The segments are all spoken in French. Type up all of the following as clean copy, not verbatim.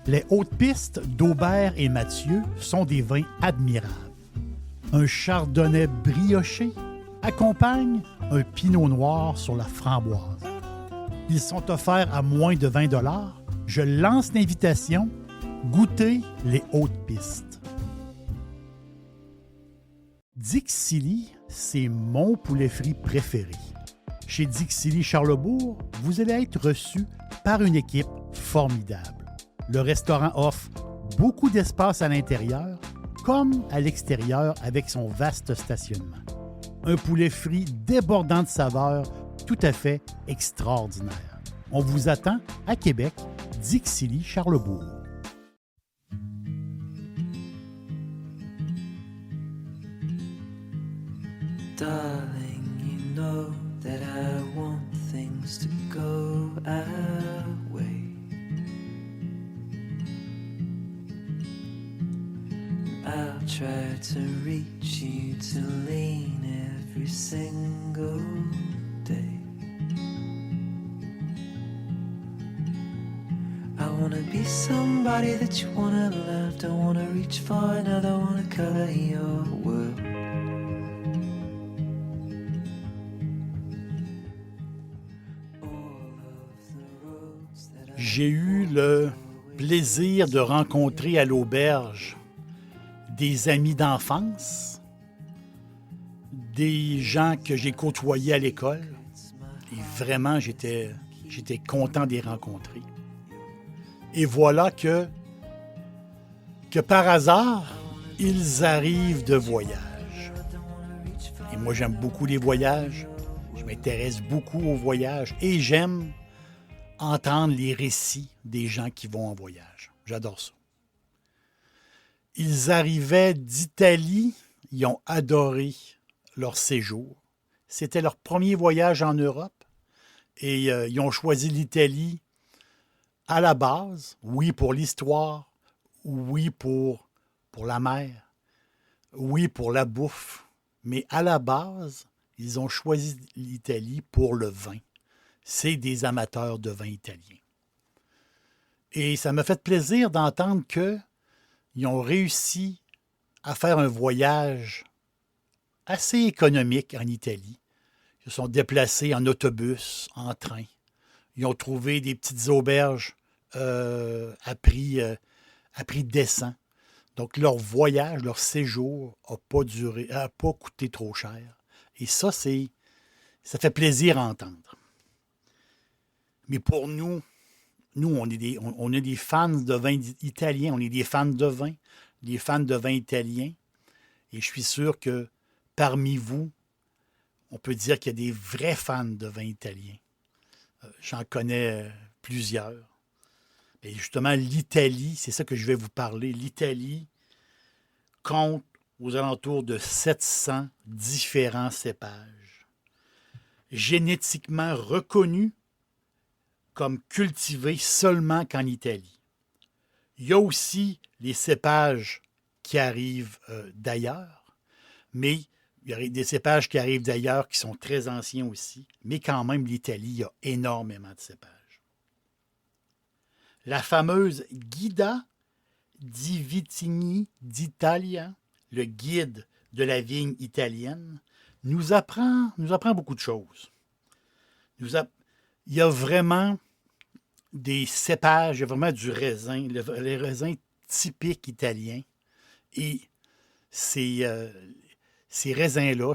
Les hautes pistes d'Aubert et Mathieu sont des vins admirables. Un chardonnay brioché accompagne un pinot noir sur la framboise. Ils sont offerts à moins de 20 $. Je lance l'invitation. Goûtez les hautes pistes. Dixili, c'est mon poulet frit préféré. Chez Dixili Charlebourg, vous allez être reçu par une équipe formidable. Le restaurant offre beaucoup d'espace à l'intérieur comme à l'extérieur avec son vaste stationnement. Un poulet frit débordant de saveurs tout à fait extraordinaire. On vous attend à Québec, Dixili Charlebourg. Darling, you know that I want things to go our way. I'll try to reach you to lean every single day. I wanna be somebody that you wanna love. Don't wanna reach for another, wanna cover your world. J'ai eu le plaisir de rencontrer à l'auberge des amis d'enfance, des gens que j'ai côtoyés à l'école. Et vraiment, j'étais content de les rencontrer. Et voilà que par hasard, ils arrivent de voyage. Et moi, j'aime beaucoup les voyages. Je m'intéresse beaucoup aux voyages et j'aime entendre les récits des gens qui vont en voyage. J'adore ça. Ils arrivaient d'Italie, ils ont adoré leur séjour. C'était leur premier voyage en Europe et ils ont choisi l'Italie à la base, oui pour l'histoire, oui pour la mer, oui pour la bouffe, mais à la base, ils ont choisi l'Italie pour le vin. C'est des amateurs de vin italien. Et ça m'a fait plaisir d'entendre qu'ils ont réussi à faire un voyage assez économique en Italie. Ils se sont déplacés en autobus, en train. Ils ont trouvé des petites auberges à prix décent. Donc, leur voyage, leur séjour n'a pas coûté trop cher. Et ça fait plaisir à entendre. Mais pour nous, on est des fans de vin italien, on est des fans de vin, des fans de vin italien. Et je suis sûr que parmi vous, on peut dire qu'il y a des vrais fans de vin italien. J'en connais plusieurs. Et justement, l'Italie, c'est ça que je vais vous parler. L'Italie compte aux alentours de 700 différents cépages, génétiquement reconnus comme cultivés seulement qu'en Italie. Il y a aussi les cépages qui arrivent d'ailleurs, mais il y a des cépages qui arrivent d'ailleurs qui sont très anciens aussi, mais quand même, l'Italie, il y a énormément de cépages. La fameuse Guida di Vitigni d'Italia, le guide de la vigne italienne, nous apprend beaucoup de choses. Il y a vraiment des cépages, il y a vraiment du raisin, les raisins typiques italiens. Et ces raisins-là,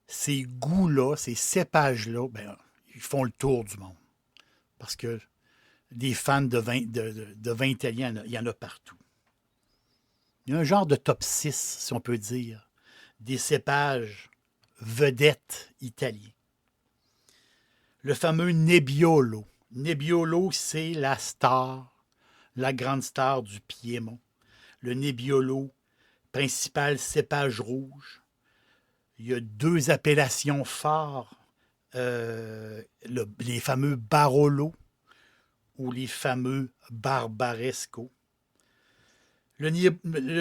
ces goûts-là, ces cépages-là, ils font le tour du monde. Parce que des fans de vin italien, il y en a partout. Il y a un genre de top 6, si on peut dire, des cépages vedettes italiens. Le fameux Nebbiolo. Nebbiolo, c'est la grande star du Piémont. Le Nebbiolo, principal cépage rouge. Il y a 2 appellations phares, les fameux Barolo ou les fameux Barbaresco. Le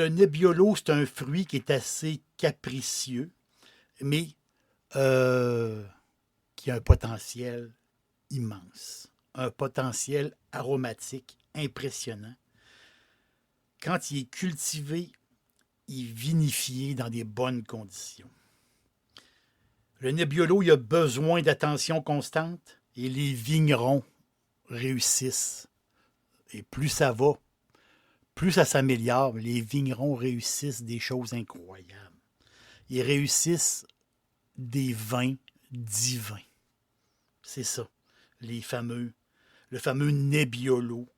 Nebbiolo, c'est un fruit qui est assez capricieux, mais qui a un potentiel immense, un potentiel aromatique impressionnant. quand il est cultivé et vinifié dans des bonnes conditions. Le Nebbiolo, il a besoin d'attention constante et les vignerons réussissent. Et plus ça va, plus ça s'améliore, les vignerons réussissent des choses incroyables. Ils réussissent des vins divins. C'est ça, le fameux Nebbiolo,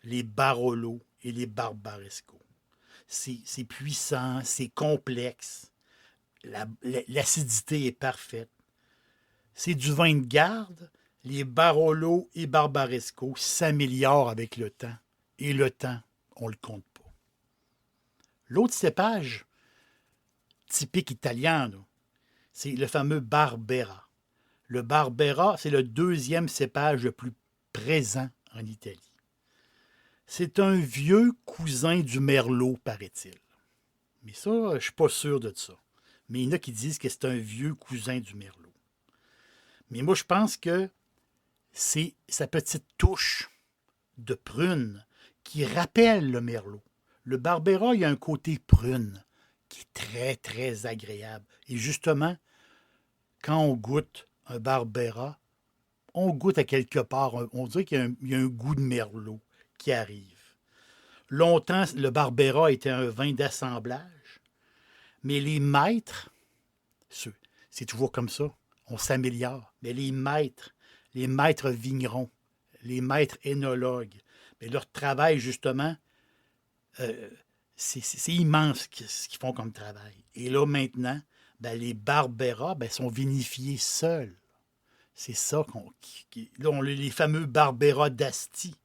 les Barolo et les Barbaresco. C'est puissant, c'est complexe. L'acidité est parfaite. C'est du vin de garde. Les Barolo et Barbaresco s'améliorent avec le temps. Et le temps, on ne le compte pas. L'autre cépage typique italien, c'est le fameux Barbera. Le Barbera, c'est le deuxième cépage le plus présent en Italie. C'est un vieux cousin du Merlot, paraît-il. Mais ça, je ne suis pas sûr de ça. Mais il y en a qui disent que c'est un vieux cousin du Merlot. Mais moi, je pense que c'est sa petite touche de prune qui rappelle le Merlot. Le Barbera, il y a un côté prune qui est très, très agréable. Et justement, quand on goûte un Barbera, on goûte à quelque part, on dirait qu'il y a un goût de Merlot qui arrive. Longtemps, le Barbera était un vin d'assemblage, mais les maîtres, c'est toujours comme ça, on s'améliore, mais les maîtres vignerons, les maîtres énologues, mais leur travail, justement, c'est immense ce qu'ils font comme travail. Et là, maintenant, les Barbera sont vinifiés seuls. C'est ça là, on a les fameux Barbera d'Asti.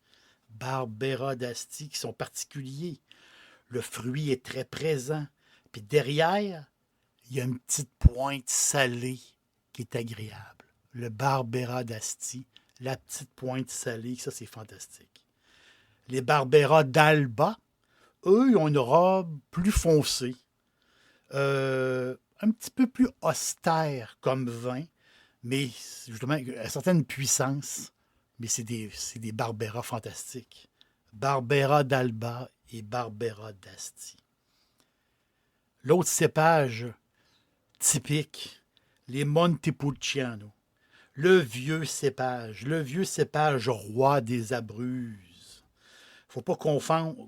Barbera d'Asti qui sont particuliers. Le fruit est très présent. Puis derrière, il y a une petite pointe salée qui est agréable. Le Barbera d'Asti, la petite pointe salée, ça c'est fantastique. Les Barbera d'Alba, eux, ils ont une robe plus foncée, un petit peu plus austère comme vin, mais justement à certaine puissance. Mais c'est des Barbera fantastiques. Barbera d'Alba et Barbera d'Asti. L'autre cépage typique, les Montepulciano. Le vieux cépage roi des Abruzes. Faut pas confondre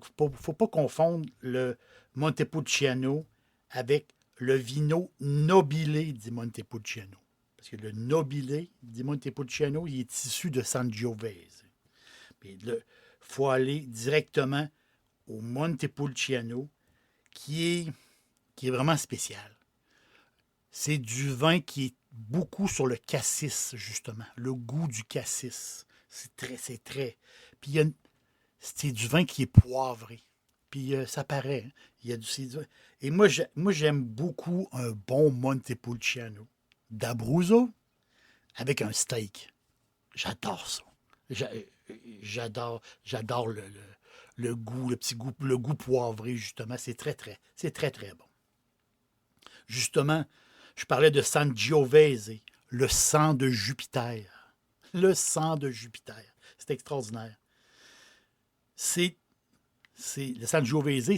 le Montepulciano avec le Vino Nobile di Montepulciano. Parce que le Nobile di Montepulciano, il est issu de Sangiovese. Il faut aller directement au Montepulciano, qui est vraiment spécial. C'est du vin qui est beaucoup sur le cassis, justement. Le goût du cassis. C'est très. Puis c'est du vin qui est poivré. Puis ça paraît. Hein? Il y a et moi, j'aime beaucoup un bon Montepulciano d'Abruzzo avec un steak. J'adore ça. J'adore le goût, le goût poivré, justement. C'est très, très bon. Justement, je parlais de Sangiovese, le sang de Jupiter. Le sang de Jupiter. C'est extraordinaire. Le Sangiovese,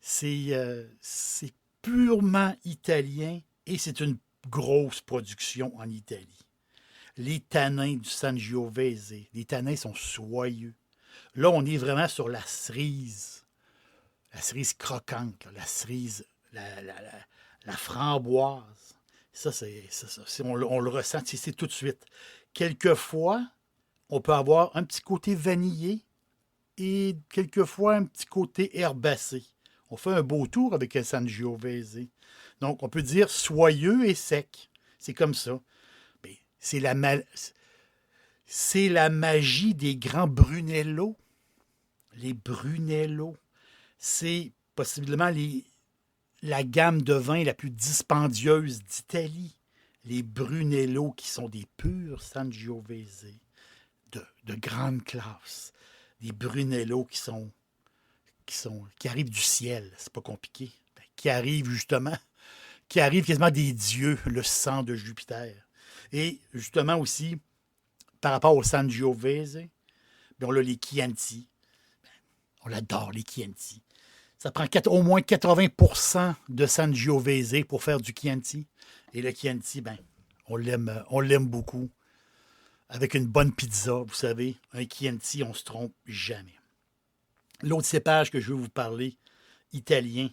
c'est purement italien et c'est une grosse production en Italie. Les tanins du Sangiovese, les tanins sont soyeux. Là, on est vraiment sur la cerise croquante, la cerise, la framboise. Ça, on le ressent, c'est tout de suite. Quelquefois, on peut avoir un petit côté vanillé et quelquefois un petit côté herbacé. On fait un beau tour avec un Sangiovese. Donc, on peut dire soyeux et sec. C'est comme ça. Mais c'est la magie des grands Brunello. Les Brunello, c'est possiblement la gamme de vins la plus dispendieuse d'Italie. Les Brunello, qui sont des purs Sangiovese de grande classe. Des Brunello qui arrivent du ciel, c'est pas compliqué. Qui arrivent quasiment des dieux, le sang de Jupiter. Et justement aussi, par rapport au Sangiovese, on a les Chianti. On l'adore, les Chianti. Ça prend au moins 80% de Sangiovese pour faire du Chianti. Et le Chianti, ben, on l'aime beaucoup. Avec une bonne pizza, vous savez, un Chianti, on ne se trompe jamais. L'autre cépage que je veux vous parler, italien,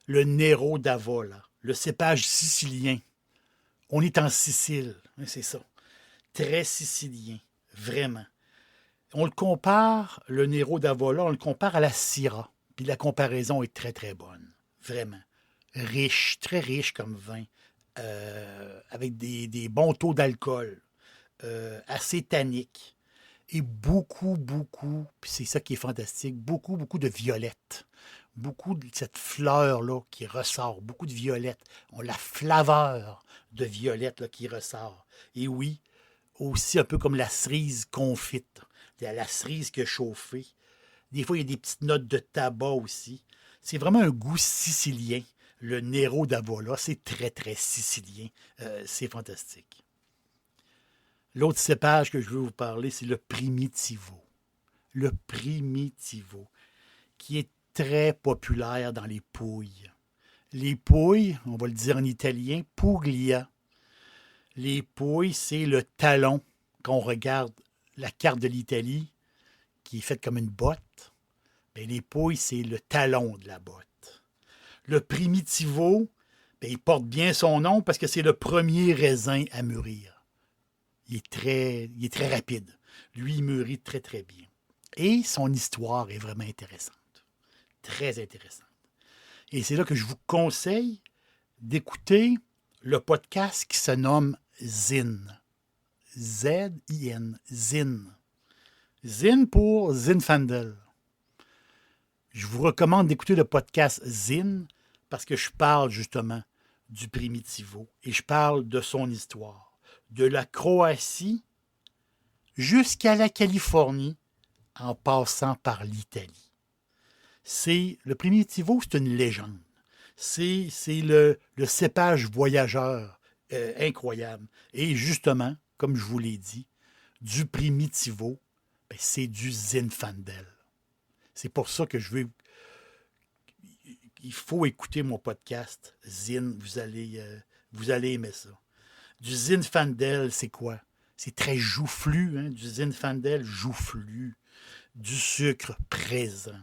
le Nero d'Avola, le cépage sicilien. On est en Sicile, hein, c'est ça. Très sicilien, vraiment. On le compare, le Nero d'Avola, on le compare à la Syrah. Puis la comparaison est très, très bonne. Vraiment. Riche, très riche comme vin. Avec des bons taux d'alcool. Assez tannique. Et beaucoup, puis c'est ça qui est fantastique, beaucoup de violettes. Beaucoup de cette fleur-là qui ressort. Beaucoup de violettes. On a la flaveur de violette là, qui ressort. Et oui, aussi un peu comme la cerise confite. La cerise qui a chauffé. Des fois, il y a des petites notes de tabac aussi. C'est vraiment un goût sicilien. Le Nero d'Avola, c'est très, très sicilien. C'est fantastique. L'autre cépage que je veux vous parler, c'est le Primitivo. Le Primitivo, qui est très populaire dans les pouilles. Les pouilles, on va le dire en italien, puglia. Les pouilles, c'est le talon. Quand on regarde la carte de l'Italie, qui est faite comme une botte, bien, les pouilles, c'est le talon de la botte. Le Primitivo, bien, il porte bien son nom parce que c'est le premier raisin à mûrir. Il est très rapide. Lui, il mûrit très, très bien. Et son histoire est vraiment intéressante. Très intéressante. Et c'est là que je vous conseille d'écouter le podcast qui se nomme Zin. Z-I-N. Zin. Zin pour Zinfandel. Je vous recommande d'écouter le podcast Zin parce que je parle justement du Primitivo et je parle de son histoire. De la Croatie jusqu'à la Californie en passant par l'Italie. Le Primitivo, c'est une légende. C'est le cépage voyageur incroyable. Et justement, comme je vous l'ai dit, du Primitivo, ben, c'est du Zinfandel. C'est pour ça que il faut écouter mon podcast Zin. Vous allez aimer ça. Du Zinfandel, c'est quoi? C'est très joufflu, hein? Du Zinfandel joufflu. Du sucre présent.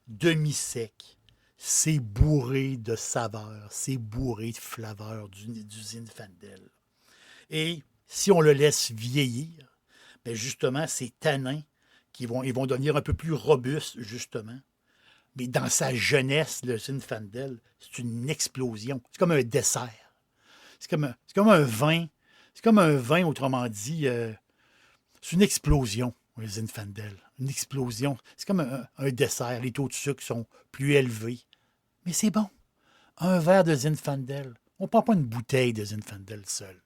Demi-sec. C'est bourré de saveurs. C'est bourré de flaveurs du Zinfandel. Et si on le laisse vieillir, bien justement, ces tanins ils vont devenir un peu plus robustes, justement. Mais dans sa jeunesse, le Zinfandel, c'est une explosion. C'est comme un dessert. C'est comme un vin. C'est comme un vin, autrement dit. C'est une explosion, le Zinfandel. Une explosion. C'est comme un dessert. Les taux de sucre sont plus élevés. Mais c'est bon. Un verre de Zinfandel. On ne prend pas une bouteille de Zinfandel seul.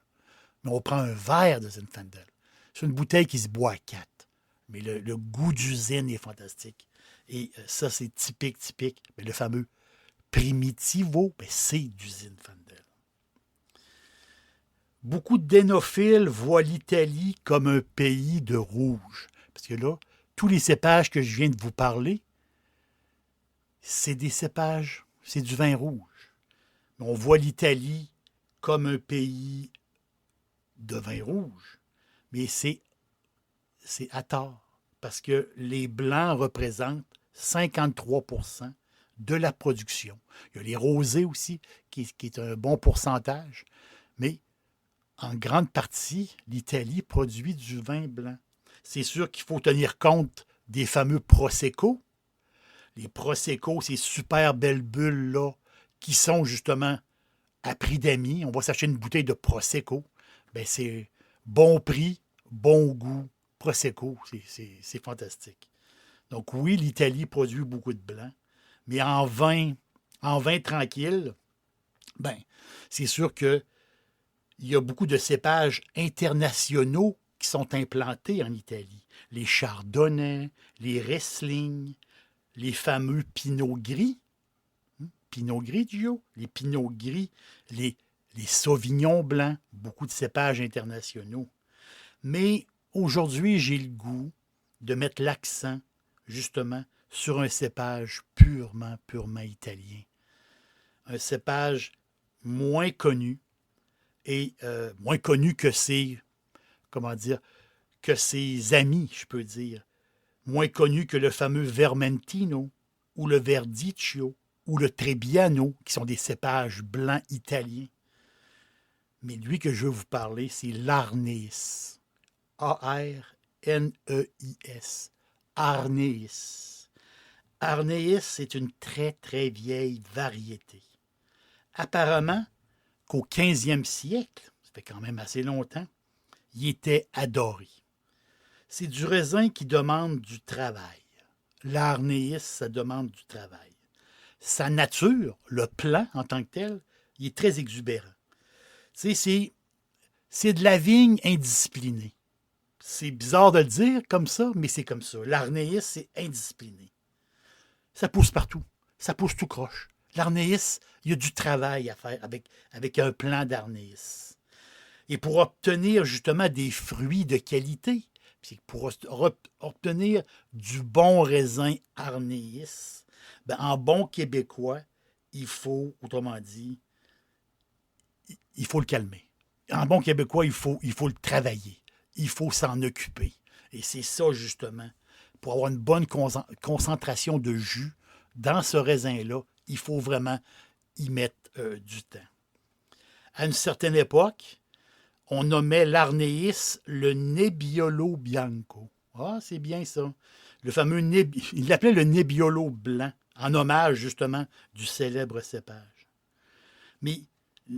Mais on prend un verre de Zinfandel. C'est une bouteille qui se boit à 4. Mais le goût du Zin est fantastique. Et ça, c'est typique. Mais le fameux Primitivo, ben, c'est du Zinfandel. Beaucoup d'énophiles voient l'Italie comme un pays de rouge. Parce que là, tous les cépages que je viens de vous parler, c'est des cépages, c'est du vin rouge. Mais on voit l'Italie comme un pays de vin rouge. Mais c'est à tort. Parce que les Blancs représentent 53% de la production. Il y a les rosés aussi, qui est un bon pourcentage. Mais en grande partie, l'Italie produit du vin blanc. C'est sûr qu'il faut tenir compte des fameux Prosecco. Les Prosecco, ces super belles bulles-là, qui sont justement à prix d'amis. On va s'acheter une bouteille de Prosecco. Bien, c'est bon prix, bon goût. Prosecco, c'est fantastique. Donc oui, l'Italie produit beaucoup de blanc, mais en vin tranquille, ben, c'est sûr qu'il y a beaucoup de cépages internationaux qui sont implantés en Italie. Les Chardonnay, les Riesling, les fameux Pinot Gris. Pinot Gris, Gio? Les Pinot Gris, les Sauvignons blancs, beaucoup de cépages internationaux. Mais aujourd'hui, j'ai le goût de mettre l'accent, justement, sur un cépage purement, purement italien. Un cépage moins connu et moins connu que ses, comment dire, que ses amis, je peux dire. Moins connu que le fameux Vermentino ou le Verdicchio ou le Trebbiano, qui sont des cépages blancs italiens. Mais lui que je veux vous parler, c'est l'Arneis. A-R-N-E-I-S. Arneis. Arneis, c'est une très, très vieille variété. Apparemment qu'au 15e siècle, ça fait quand même assez longtemps, il était adoré. C'est du raisin qui demande du travail. L'Arneis, ça demande du travail. Sa nature, le plant en tant que tel, il est très exubérant. Tu sais, c'est de la vigne indisciplinée. C'est bizarre de le dire comme ça, mais c'est comme ça. L'Arneis, c'est indiscipliné. Ça pousse partout. Ça pousse tout croche. L'Arneis, il y a du travail à faire avec un plant d'Arneis. Et pour obtenir justement des fruits de qualité, puis pour obtenir du bon raisin Arneis, ben, en bon québécois, il faut, autrement dit, il faut le calmer. En bon québécois, il faut le travailler. Il faut s'en occuper. Et c'est ça, justement. Pour avoir une bonne concentration de jus dans ce raisin-là, il faut vraiment y mettre du temps. À une certaine époque, on nommait l'Arneis le Nebbiolo Bianco. Ah, c'est bien ça. Le fameux il l'appelait le Nebbiolo blanc, en hommage, justement, du célèbre cépage. Mais,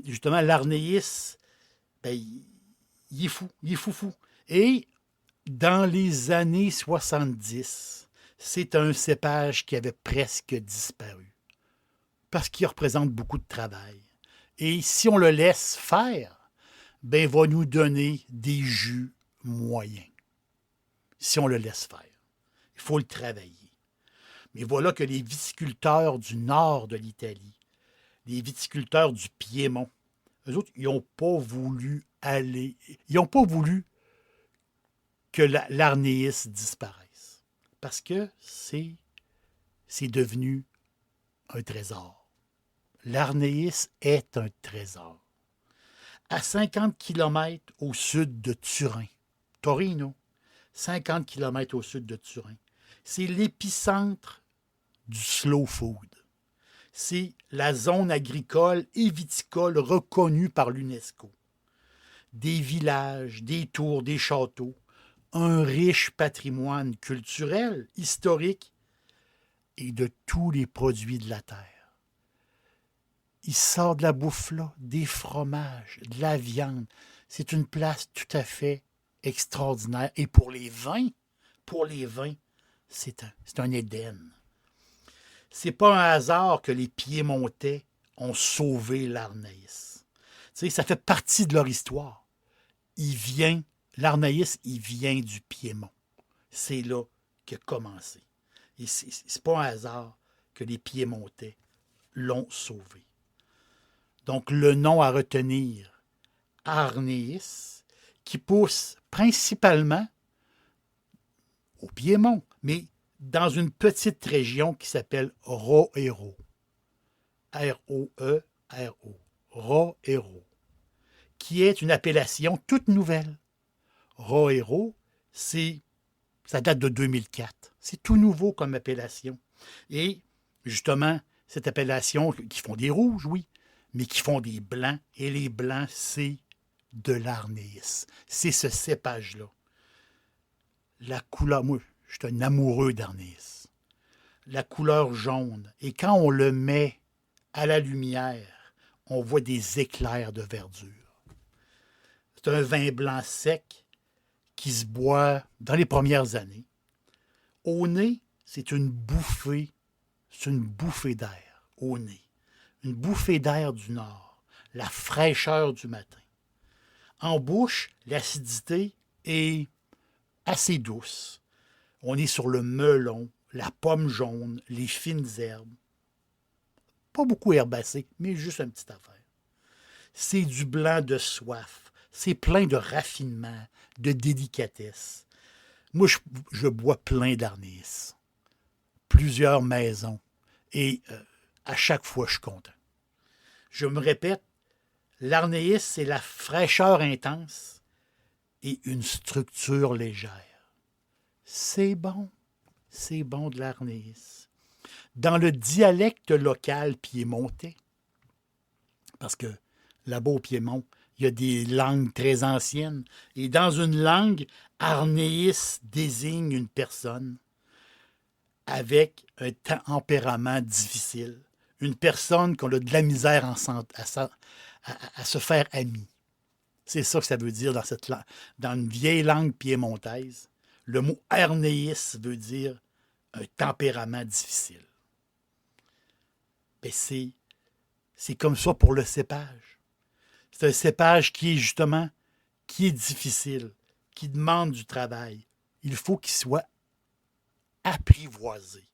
justement, l'Arneis, ben, il est fou, fou. Et dans les années 70, c'est un cépage qui avait presque disparu parce qu'il représente beaucoup de travail. Et si on le laisse faire, ben, il va nous donner des jus moyens. Si on le laisse faire. Il faut le travailler. Mais voilà que les viticulteurs du nord de l'Italie, les viticulteurs du Piémont, eux autres, ils n'ont pas voulu que l'Arneis disparaisse. Parce que c'est devenu un trésor. L'Arneis est un trésor. À 50 km au sud de Turin, Torino, 50 km au sud de Turin, c'est l'épicentre du slow food. C'est la zone agricole et viticole reconnue par l'UNESCO. Des villages, des tours, des châteaux, un riche patrimoine culturel, historique et de tous les produits de la terre. Il sort de la bouffe là, des fromages, de la viande. C'est une place tout à fait extraordinaire. Et pour les vins, c'est un Éden. C'est pas un hasard que les Piémontais ont sauvé l'Arneis. Tu sais, ça fait partie de leur histoire. L'Arneis, il vient du Piémont. C'est là qu'il a commencé. Et c'est pas un hasard que les Piémontais l'ont sauvé. Donc, le nom à retenir, Arneis, qui pousse principalement au Piémont, mais dans une petite région qui s'appelle Roero. R-O-E-R-O. Roero. Qui est une appellation toute nouvelle. Roero, ça date de 2004. C'est tout nouveau comme appellation. Et, justement, cette appellation, qui font des rouges, oui, mais qui font des blancs. Et les blancs, c'est de l'Arneis. C'est ce cépage-là. La couleur, moi, je suis un amoureux d'Arneis. La couleur jaune. Et quand on le met à la lumière, on voit des éclairs de verdure. C'est un vin blanc sec qui se boit dans les premières années. Au nez, c'est une bouffée d'air au nez. Une bouffée d'air du nord, la fraîcheur du matin. En bouche, l'acidité est assez douce. On est sur le melon, la pomme jaune, les fines herbes. Pas beaucoup herbacées, mais juste une petite affaire. C'est du blanc de soif. C'est plein de raffinement, de délicatesse. Moi, je bois plein d'Arneis. plusieurs maisons. Et à chaque fois, je suis content. Je me répète, l'arnéis, c'est la fraîcheur intense et une structure légère. C'est bon de l'arnéis. Dans le dialecte local piémontais, parce que là-bas au Piémont, il y a des langues très anciennes, et dans une langue, arnéis désigne une personne avec un tempérament difficile, une personne qu'on a de la misère à se faire ami. C'est ça que ça veut dire dans une vieille langue piémontaise. Le mot arnéis veut dire un tempérament difficile. Ben c'est comme ça pour le cépage. C'est un cépage qui est justement, qui est difficile, qui demande du travail. Il faut qu'il soit apprivoisé.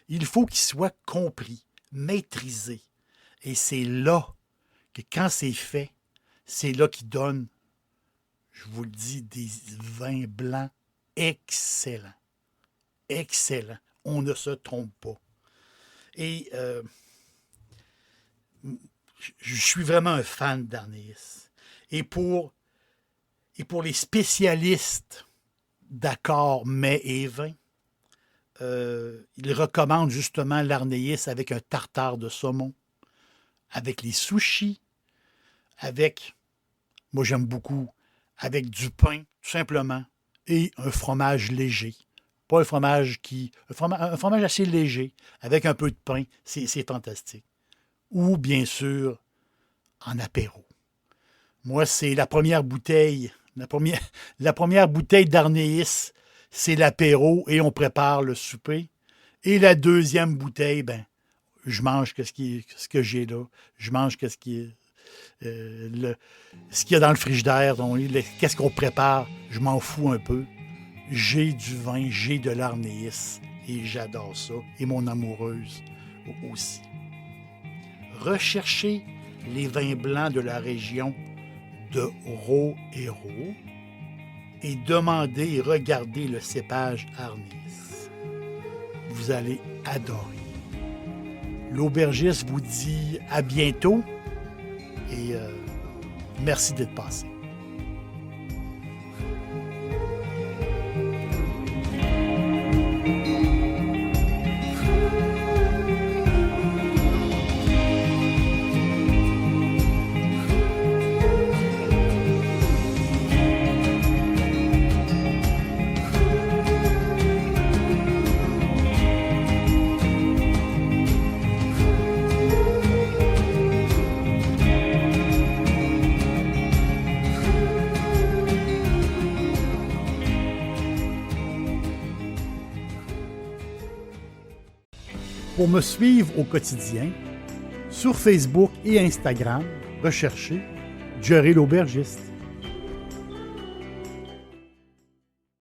Il faut qu'il soit compris, maîtrisé. Et c'est là que quand c'est fait, c'est là qu'il donne, je vous le dis, des vins blancs excellents. Excellents. On ne se trompe pas. Et je suis vraiment un fan d'arnéis. Et pour les spécialistes d'accords mets et vins, ils recommandent justement l'arnéis avec un tartare de saumon, avec les sushis, moi j'aime beaucoup, avec du pain, tout simplement, et un fromage léger. Pas un fromage un fromage assez léger, avec un peu de pain, c'est fantastique. Ou, bien sûr, en apéro. Moi, c'est la première bouteille d'arnéis, c'est l'apéro et on prépare le souper. Et la deuxième bouteille, je mange ce que j'ai là. Je mange ce qu'il y a dans le frigidaire. Qu'est-ce qu'on prépare? Je m'en fous un peu. J'ai du vin, j'ai de l'arnéis et j'adore ça. Et mon amoureuse aussi. Recherchez les vins blancs de la région de Ro-Hérault et demandez et regardez le cépage arnéis. Vous allez adorer. L'aubergiste vous dit à bientôt et merci d'être passé. Pour me suivre au quotidien, sur Facebook et Instagram, recherchez Jerry l'aubergiste.